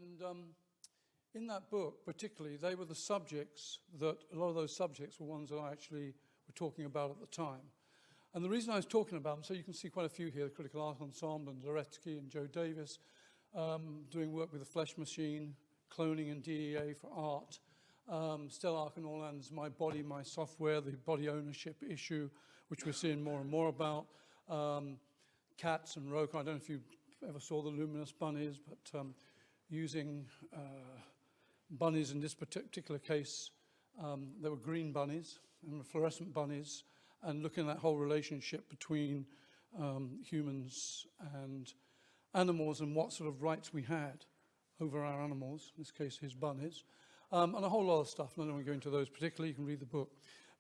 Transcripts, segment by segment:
And in that book, particularly, they were the subjects that, a lot of those subjects were ones that I actually were talking about at the time. And the reason I was talking about them, so you can see quite a few here, the Critical Art Ensemble and Zaretsky and Joe Davis, doing work with the Flesh Machine, cloning and DEA for art, Stella Arkin-Orland's My Body, My Software, the body ownership issue, which we're seeing more and more about, Katz and Roker. I don't know if you ever saw the luminous bunnies, but using bunnies in this particular case, there were green bunnies and fluorescent bunnies, and looking at that whole relationship between humans and animals and what sort of rights we had over our animals, in this case his bunnies, and a whole lot of stuff. I don't want to go into those particularly, you can read the book.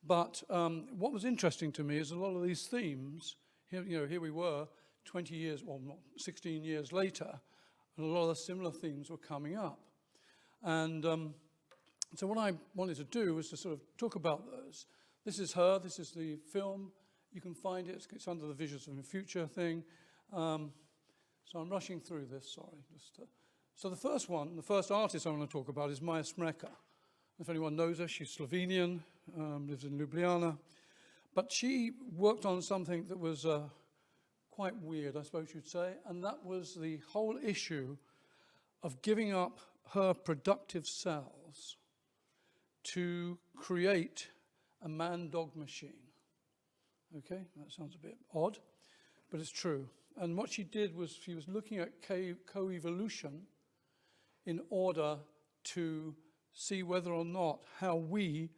But what was interesting to me is a lot of these themes, here we were 20 years, well not 16 years later, and a lot of the similar themes were coming up. And so what I wanted to do was to sort of talk about those. This is her, this is the film. You can find it, it's under the Visions of the Future thing. So I'm rushing through this, sorry. So the first one, the first artist I want to talk about is Maja Smreka. If anyone knows her, she's Slovenian, lives in Ljubljana. But she worked on something that was quite weird, I suppose you'd say, and that was the whole issue of giving up her productive cells to create a man-dog machine. Okay, that sounds a bit odd, but it's true. And what she did was she was looking at co-evolution in order to see whether or not how we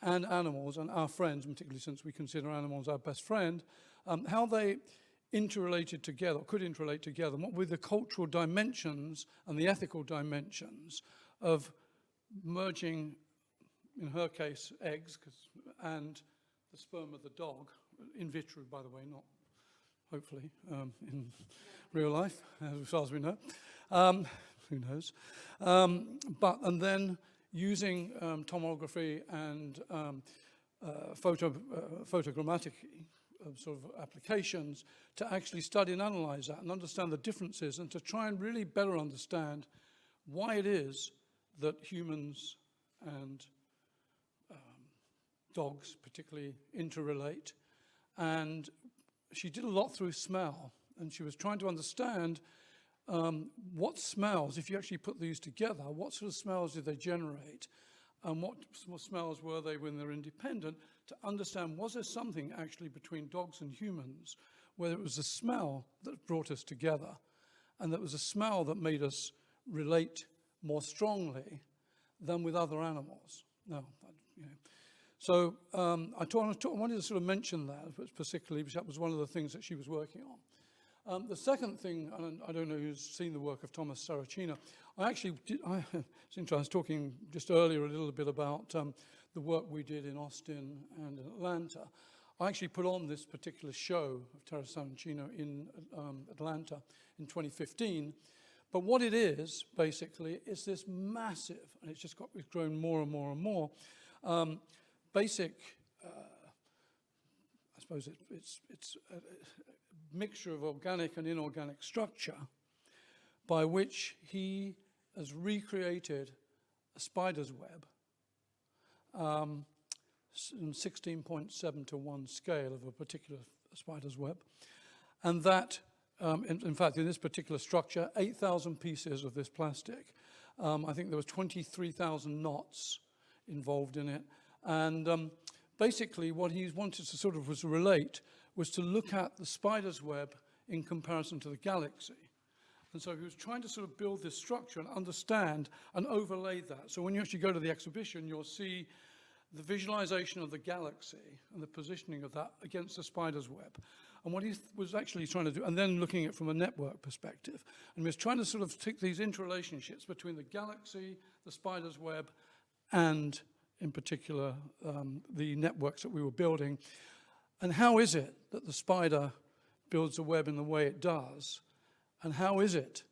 and animals and our friends, particularly since we consider animals our best friend, how they interrelated together, could interrelate together, and what were the cultural dimensions and the ethical dimensions of merging, in her case, eggs and the sperm of the dog, in vitro, by the way, not hopefully in real life, as far as we know. Who knows? And then using tomography and photogrammatic sort of applications to actually study and analyze that and understand the differences and to try and really better understand why it is that humans and dogs particularly interrelate. And she did a lot through smell, and she was trying to understand what smells, if you actually put these together, what sort of smells did they generate, and what smells were they when they're independent, to understand was there something actually between dogs and humans, whether it was the smell that brought us together, and that was a smell that made us relate more strongly than with other animals. No, you know. So I wanted to sort of mention that, particularly because that was one of the things that she was working on. The second thing, and I don't know who's seen the work of Thomas Saracino, it's interesting, I was talking just earlier a little bit about the work we did in Austin and in Atlanta. I actually put on this particular show of Terra Saracino in Atlanta in 2015. But what it is, basically, is this massive, and it's grown more and more and more, basic, I suppose it's a mixture of organic and inorganic structure by which he has recreated a spider's web in 16.7 to 1 scale of a particular spider's web. And that, in fact, in this particular structure, 8,000 pieces of this plastic. I think there was 23,000 knots involved in it. And basically what he wanted to sort of relate was to look at the spider's web in comparison to the galaxy. And so he was trying to sort of build this structure and understand and overlay that. So when you actually go to the exhibition, you'll see the visualization of the galaxy and the positioning of that against the spider's web. And what he was actually trying to do, and then looking at it from a network perspective, and he was trying to sort of take these interrelationships between the galaxy, the spider's web, and in particular, the networks that we were building. And how is it that the spider builds a web in the way it does? And how is it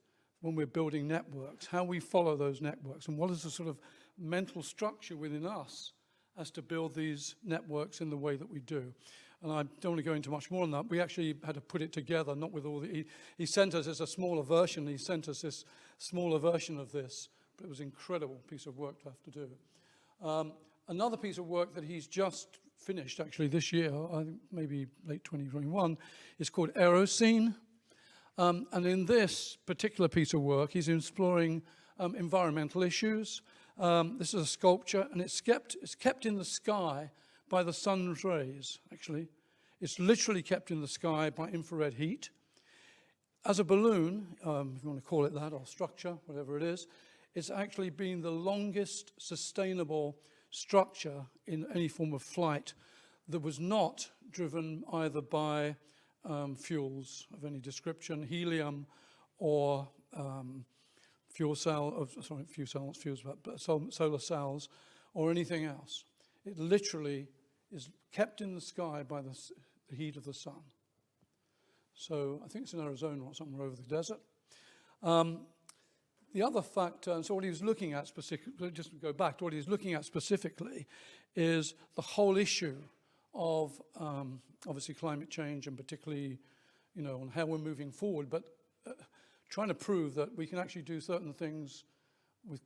when we're building networks, how we follow those networks? And what is the sort of mental structure within us as to build these networks in the way that we do? and I don't want to go into much more on that. We actually had to put it together, not with all the... He sent us as a smaller version. He sent us this smaller version of this, but it was an incredible piece of work to have to do. Another piece of work that he's just finished, actually, this year, I think maybe late 2021, is called Aeroscene. And in this particular piece of work, he's exploring environmental issues. This is a sculpture, and it's kept in the sky by the sun's rays, actually. It's literally kept in the sky by infrared heat. As a balloon, if you want to call it that, or structure, whatever it is, it's actually been the longest sustainable structure in any form of flight that was not driven either by fuels of any description, helium or solar cells or anything else. It literally is kept in the sky by the heat of the sun. So I think it's in Arizona or somewhere over the desert. The other factor, and so what he was looking at specifically, just to go back to what he was looking at specifically, is the whole issue of obviously climate change, and particularly, on how we're moving forward, but trying to prove that we can actually do certain things with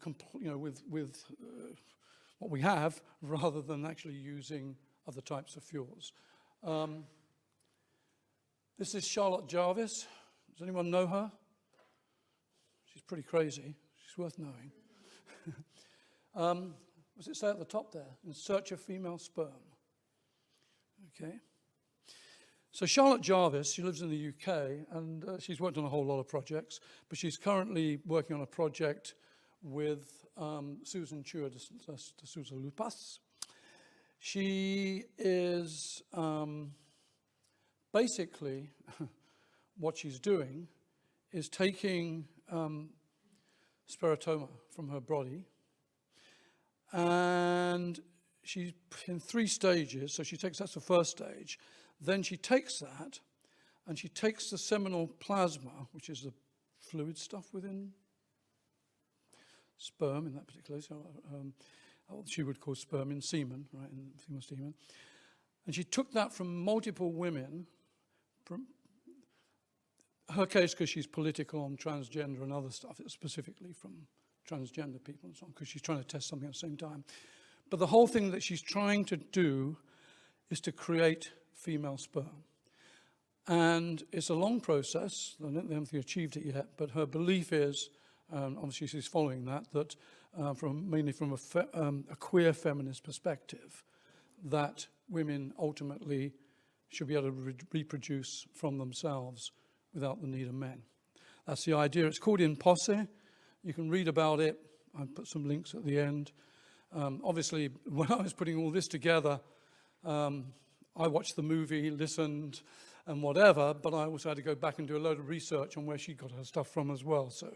what we have, rather than actually using other types of fuels. This is Charlotte Jarvis. Does anyone know her? She's pretty crazy. She's worth knowing. What does it say at the top there? In search of female sperm. Okay. So Charlotte Jarvis, she lives in the UK, and she's worked on a whole lot of projects, but she's currently working on a project with Susan Chua de Sousa Lupas. She is basically, what she's doing is taking speratoma from her body, and she's in 3 stages. So that's the first stage. Then she takes that, and she takes the seminal plasma, which is the fluid stuff within sperm in that particular case. What she would call sperm in semen, right, in female semen. And she took that from multiple women, from her case because she's political on transgender and other stuff, it's specifically from transgender people and so on, because she's trying to test something at the same time. But the whole thing that she's trying to do is to create female sperm. And it's a long process. I don't think they've achieved it yet, but her belief is, obviously she's following that mainly from a queer feminist perspective, that women ultimately should be able to reproduce from themselves without the need of men. That's the idea. It's called In Posse. You can read about it. I put some links at the end. Obviously, when I was putting all this together, I watched the movie, listened, and whatever, but I also had to go back and do a load of research on where she got her stuff from as well. So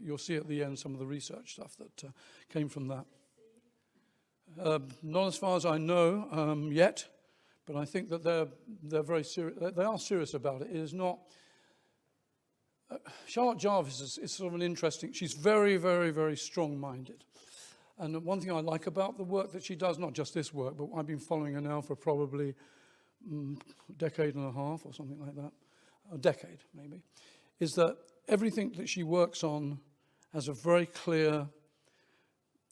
you'll see at the end some of the research stuff that came from that. Not as far as I know yet, but I think that they're very serious. They are serious about it. It is not. Charlotte Jarvis is sort of an interesting. She's very, very, very strong-minded. And one thing I like about the work that she does, not just this work, but I've been following her now for probably a decade and a half or something like that, a decade maybe, is that everything that she works on has a very clear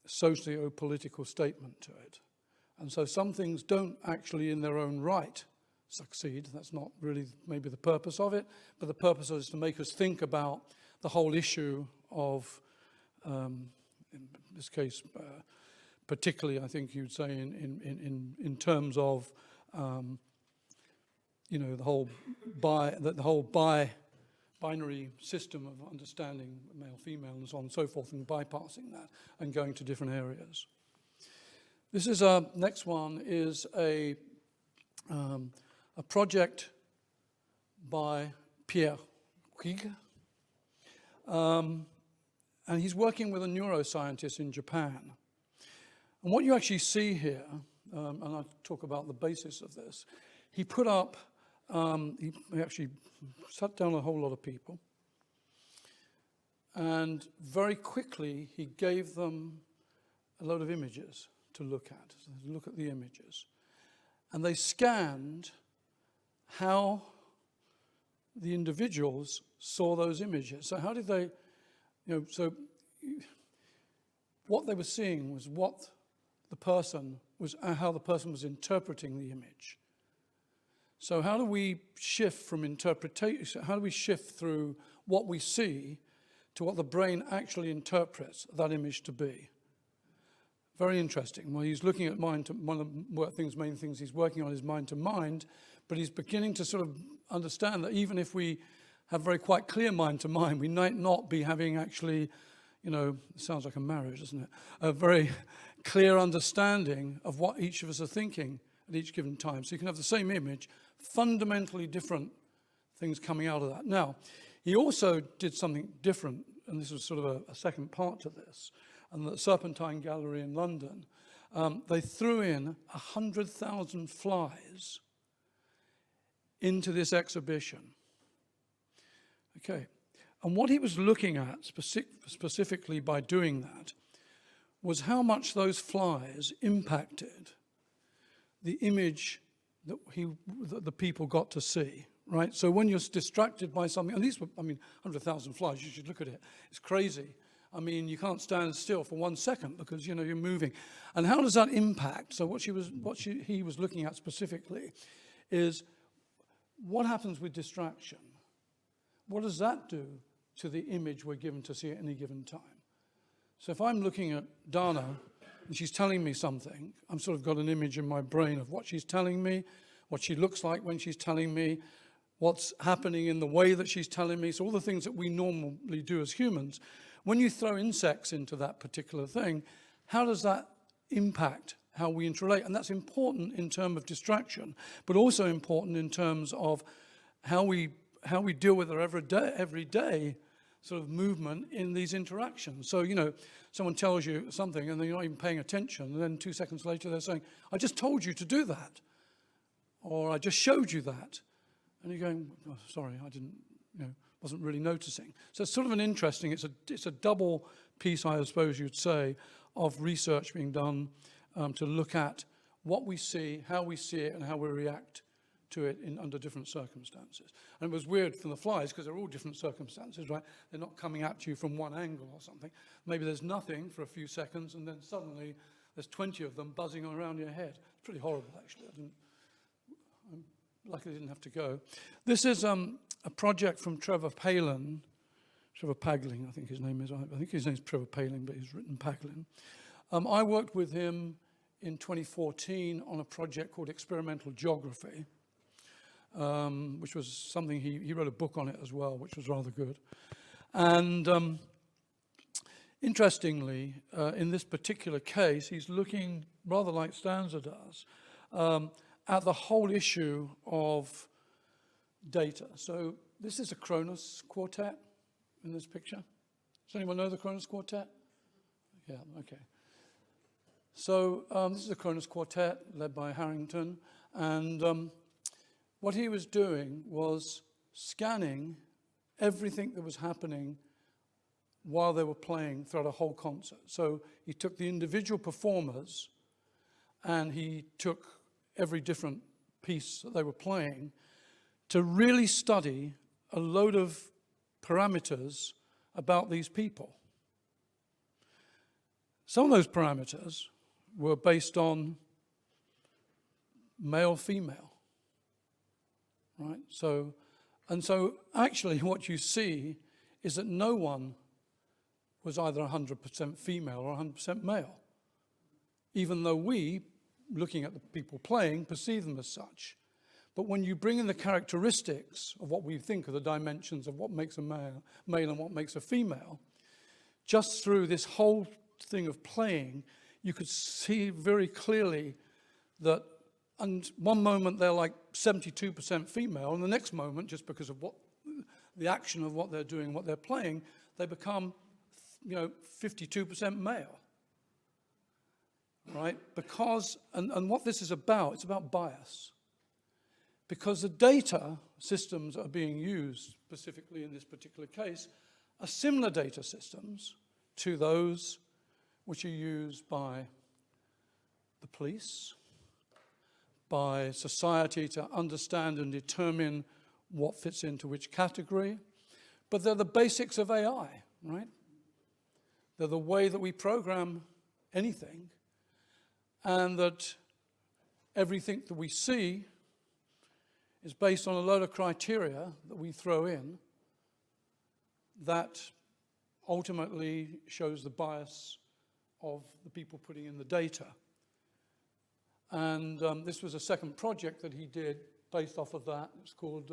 socio-political statement to it. And so some things don't actually in their own right succeed. That's not really maybe the purpose of it, but the purpose is to make us think about the whole issue of in this case, particularly, I think you'd say in terms of, the whole binary system of understanding male, female, and so on and so forth, and bypassing that and going to different areas. This is next one is a project by Pierre Küchle. And he's working with a neuroscientist in Japan. And what you actually see here, and I'll talk about the basis of this, he put up, he actually sat down a whole lot of people, and very quickly he gave them a load of images to look at. So look at the images. and they scanned how the individuals saw those images. So how did they, so what they were seeing was what the person was, how the person was interpreting the image. So how do we shift from interpretation, how do we shift through what we see to what the brain actually interprets that image to be? Very interesting. Well, he's looking at mind to, one of the main things he's working on is mind to mind, but he's beginning to sort of understand that even if we have very quite clear mind to mind, we might not be having actually, it sounds like a marriage, doesn't it? A very clear understanding of what each of us are thinking at each given time. So you can have the same image, fundamentally different things coming out of that. Now, he also did something different, and this was sort of a second part to this. And the Serpentine Gallery in London, they threw in 100,000 flies into this exhibition. Okay, and what he was looking at specifically by doing that was how much those flies impacted the image that the people got to see, right? So when you're distracted by something, and these were, 100,000 flies, you should look at it, it's crazy. You can't stand still for 1 second because, you're moving. And how does that impact? So what he was looking at specifically is what happens with distraction? What does that do to the image we're given to see at any given time? So if I'm looking at Dana and she's telling me something, I'm sort of got an image in my brain of what she's telling me, what she looks like when she's telling me, what's happening in the way that she's telling me. So all the things that we normally do as humans. When you throw insects into that particular thing, how does that impact how we interrelate? And that's important in terms of distraction, but also important in terms of how we deal with our everyday sort of movement in these interactions. So, someone tells you something and then you're not even paying attention, and then 2 seconds later they're saying, I just told you to do that, or I just showed you that. And you're going, oh, sorry, I didn't, wasn't really noticing. So it's sort of an interesting, it's a double piece, I suppose you'd say, of research being done to look at what we see, how we see it, and how we react to it under different circumstances. And it was weird from the flies because they're all different circumstances, right? They're not coming at you from one angle or something. Maybe there's nothing for a few seconds and then suddenly there's 20 of them buzzing around your head. It's pretty horrible, actually. I'm lucky I didn't have to go. This is a project from Trevor Pagling, I think his name is. I think his name's Trevor Pagling, but he's written Pagling. I worked with him in 2014 on a project called Experimental Geography, which was something he wrote a book on it as well, which was rather good. And interestingly, in this particular case, he's looking, rather like Stanza does, at the whole issue of data. So this is a Kronos quartet in this picture. Does anyone know the Kronos quartet? Yeah, okay. So this is a Kronos quartet led by Harrington, and what he was doing was scanning everything that was happening while they were playing throughout a whole concert. So he took the individual performers and he took every different piece that they were playing to really study a load of parameters about these people. Some of those parameters were based on male, female, right? So actually what you see is that no one was either 100% female or 100% male, even though we, looking at the people playing, perceive them as such. But when you bring in the characteristics of what we think are the dimensions of what makes a male and what makes a female, just through this whole thing of playing, you could see very clearly that and one moment they're like 72% female, and the next moment, just because of what the action of what they're doing, what they're playing, they become 52% male, right? Because, and what this is about, it's about bias. Because the data systems are being used, specifically in this particular case, are similar data systems to those which are used by the police, by society to understand and determine what fits into which category. But they're the basics of AI, right? They're the way that we program anything, and that everything that we see is based on a load of criteria that we throw in that ultimately shows the bias of the people putting in the data. And this was a second project that he did based off of that. It's called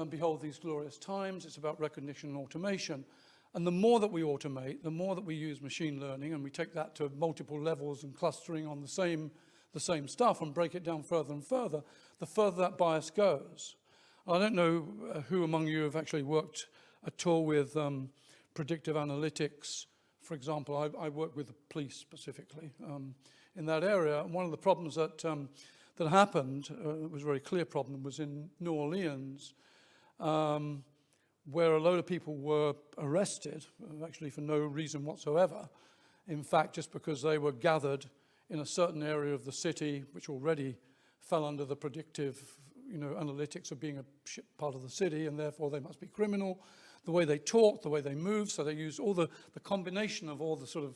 Behold These Glorious Times. It's about recognition and automation. And the more that we automate, the more that we use machine learning, and we take that to multiple levels and clustering on the same stuff and break it down further and further, the further that bias goes. I don't know who among you have actually worked at all with predictive analytics. For example, I work with the police specifically in that area. And one of the problems that happened, it was a very clear problem, was in New Orleans, where a load of people were arrested, actually for no reason whatsoever. In fact, just because they were gathered in a certain area of the city, which already fell under the predictive, analytics of being a part of the city, and therefore they must be criminal. The way they talk, the way they move, so they used all the combination of all the sort of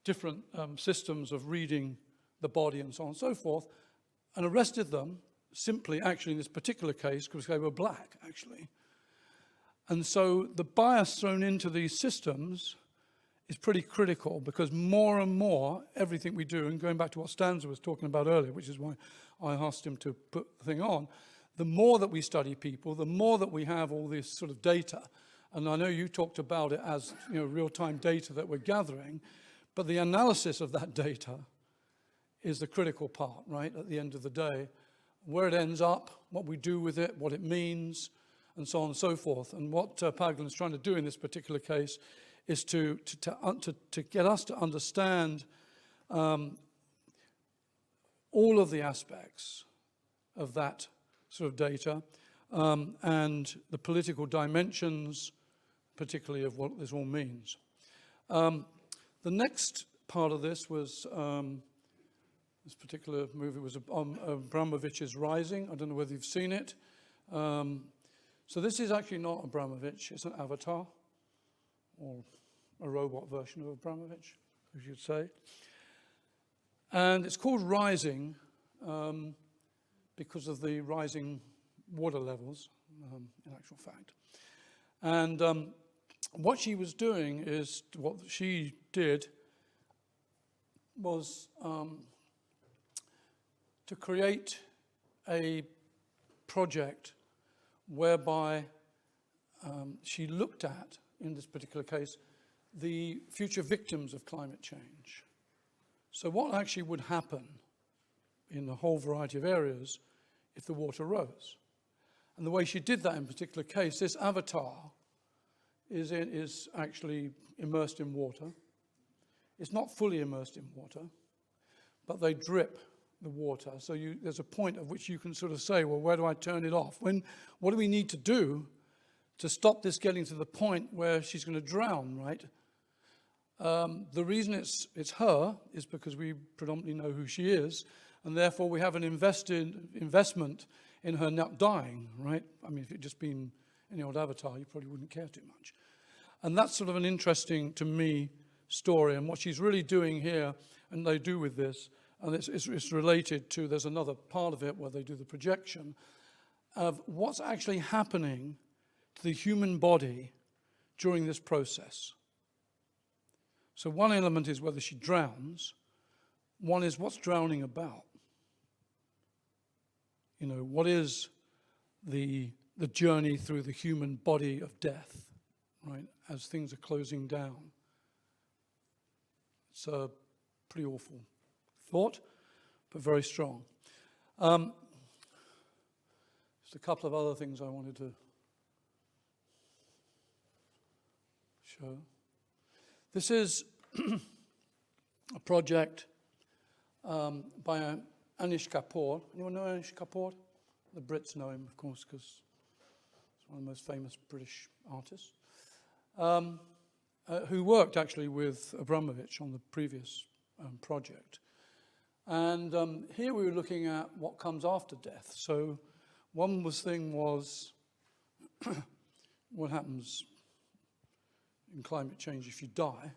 different systems of reading the body and so on and so forth, and arrested them simply, actually in this particular case, because they were black, actually. And so the bias thrown into these systems is pretty critical, because more and more everything we do, and going back to what Stanza was talking about earlier, which is why I asked him to put the thing on, the more that we study people, the more that we have all this sort of data. And I know you talked about it as real-time data that we're gathering, but the analysis of that data is the critical part, right, at the end of the day. Where it ends up, what we do with it, what it means, and so on and so forth. And what Paglen is trying to do in this particular case is to get us to understand all of the aspects of that sort of data and the political dimensions, particularly of what this all means. The next part of this was, this particular movie was Abramovich's Rising. I don't know whether you've seen it. So this is actually not Abramovich, it's an avatar, or a robot version of Abramovich, as you'd say. And it's called Rising because of the rising water levels, in actual fact. And what she was doing is, what she did was to create a project whereby she looked at, in this particular case, the future victims of climate change. So what actually would happen in a whole variety of areas if the water rose? And the way she did that in particular case, this avatar is actually immersed in water. It's not fully immersed in water, but they drip the water. So there's a point at which you can sort of say, well, where do I turn it off? What do we need to do to stop this getting to the point where she's going to drown, right? The reason it's her is because we predominantly know who she is, and therefore we have an investment in her not dying, right? I mean, if it'd just been any old avatar, you probably wouldn't care too much. And that's sort of an interesting, to me, story. And what she's really doing here, and they do with this, and it's related to, there's another part of it where they do the projection, of what's actually happening to the human body during this process. So one element is whether she drowns. One is what's drowning about. What is the journey through the human body of death, right, as things are closing down. It's a pretty awful thought, but very strong. Just a couple of other things I wanted to show. This is a project by Anish Kapoor. Anyone know Anish Kapoor? The Brits know him, of course, because he's one of the most famous British artists, who worked actually with Abramovich on the previous project. And here we were looking at what comes after death. So one thing was what happens in climate change if you die.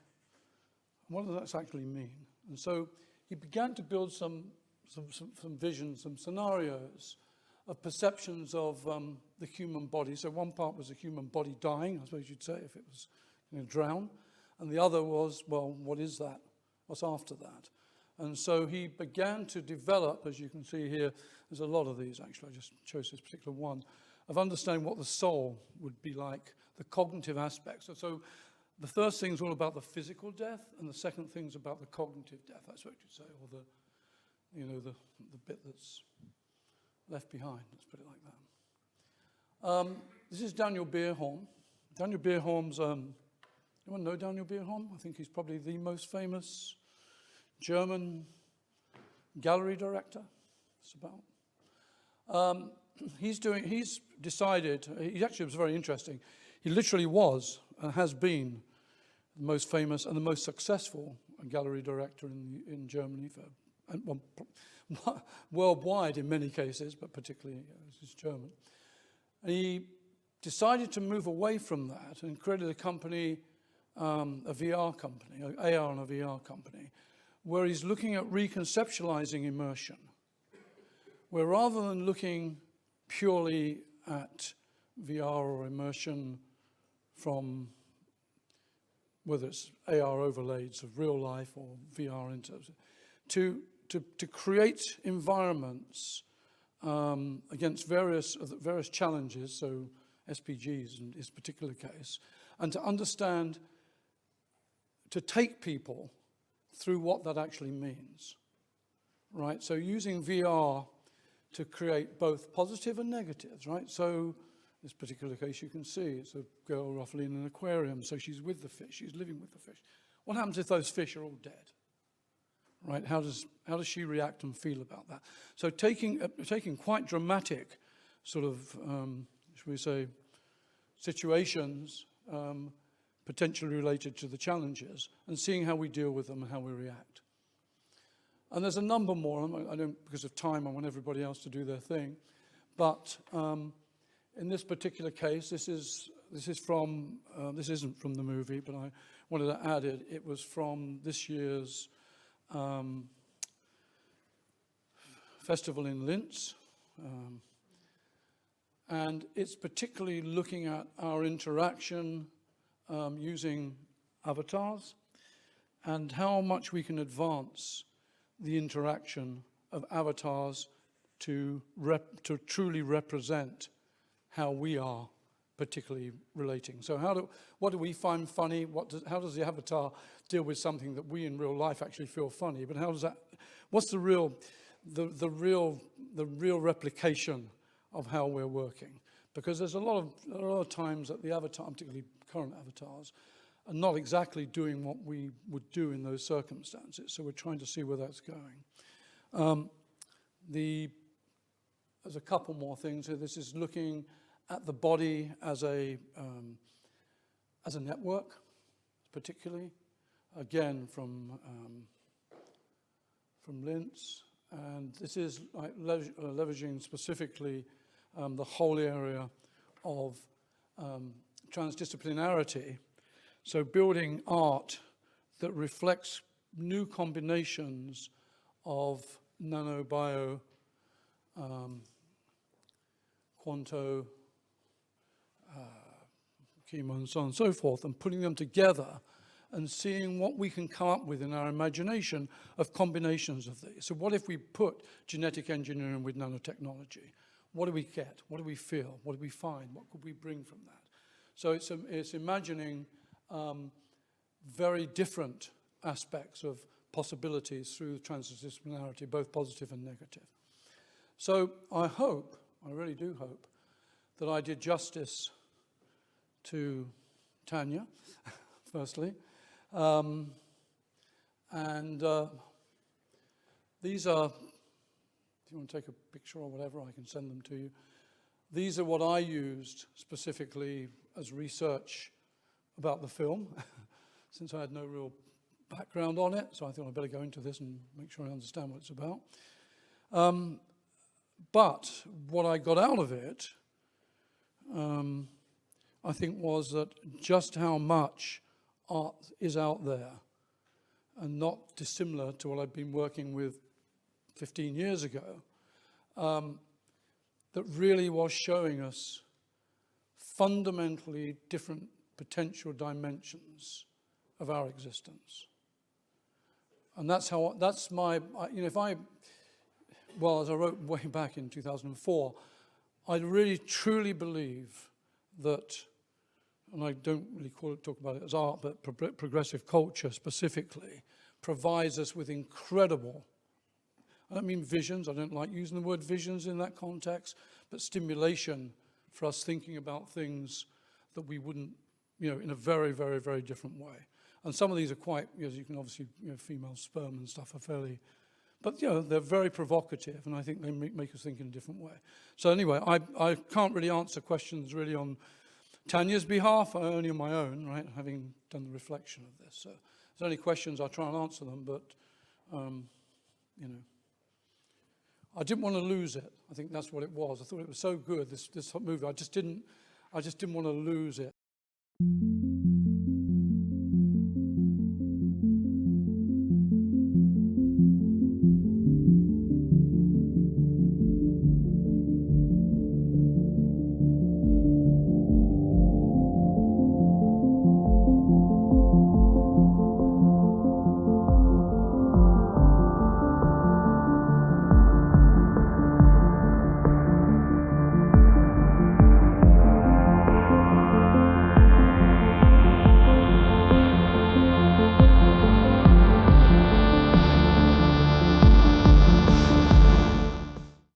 What does that actually mean? And so he began to build some visions, some scenarios of perceptions of the human body. So one part was the human body dying, I suppose you'd say, if it was going to drown. And the other was, well, what is that? What's after that? And so he began to develop, as you can see here, there's a lot of these actually, I just chose this particular one, of understanding what the soul would be like, the cognitive aspects. So the first thing is all about the physical death, and the second thing is about the cognitive death, that's what you'd say, or the bit that's left behind, let's put it like that. This is Daniel Beerholm. Daniel Beerholm's, anyone know Daniel Beerholm? I think he's probably the most famous German gallery director. It's about. He actually was very interesting. He literally was and has been the most famous and the most successful gallery director in Germany worldwide in many cases, but particularly he's German. And he decided to move away from that and created a company, a VR company, an AR and a VR company, where he's looking at reconceptualizing immersion, where rather than looking purely at VR or immersion from whether it's AR overlays of real life or VR to create environments against various challenges, so SPGs in this particular case, and to understand, to take people through what that actually means, right? So using VR to create both positive and negatives, right? So this particular case you can see, it's a girl roughly in an aquarium, so she's with the fish, she's living with the fish. What happens if those fish are all dead, right? How does she react and feel about that? So taking quite dramatic sort of, should we say, situations potentially related to the challenges and seeing how we deal with them and how we react. And there's a number more. I don't, because of time, I want everybody else to do their thing. But in this particular case, this isn't from the movie, but I wanted to add it. It was from this year's festival in Linz. And it's particularly looking at our interaction using avatars and how much we can advance the interaction of avatars to truly represent how we are particularly relating. So what do we find funny? How does the avatar deal with something that we in real life actually feel funny? But what's the real replication of how we're working? Because there's a lot of times that the avatar, particularly current avatars, are not exactly doing what we would do in those circumstances. So we're trying to see where that's going. There's a couple more things here. This is looking at the body as a network, particularly, again from Linz. And this is like leveraging specifically the whole area of transdisciplinarity. So building art that reflects new combinations of nanobio, quanto, chemo, and so on and so forth, and putting them together and seeing what we can come up with in our imagination of combinations of these. So what if we put genetic engineering with nanotechnology? What do we get? What do we feel? What do we find? What could we bring from that? So it's imagining very different aspects of possibilities through transdisciplinarity, both positive and negative. So I really do hope, that I did justice to Tanja, firstly. These are, if you want to take a picture or whatever, I can send them to you. These are what I used specifically as research about the film, since I had no real background on it, so I thought I'd better go into this and make sure I understand what it's about. But what I got out of it, I think, was that just how much art is out there, and not dissimilar to what I've been working with 15 years ago, that really was showing us fundamentally different potential dimensions of our existence. And that's my, as I wrote way back in 2004, I really truly believe that, and I don't really talk about it as art, but progressive culture specifically, provides us with incredible, I don't mean visions, I don't like using the word visions in that context, but stimulation for us thinking about things that we wouldn't, in a very, very, very different way. And some of these are quite, as you can obviously, female sperm and stuff are fairly, but they're very provocative, and I think they make us think in a different way. So anyway, I can't really answer questions really on Tanya's behalf, only on my own, right, having done the reflection of this. So if there's any questions, I'll try and answer them, but, I didn't want to lose it. I think that's what it was. I thought it was so good, this movie. I just didn't want to lose it.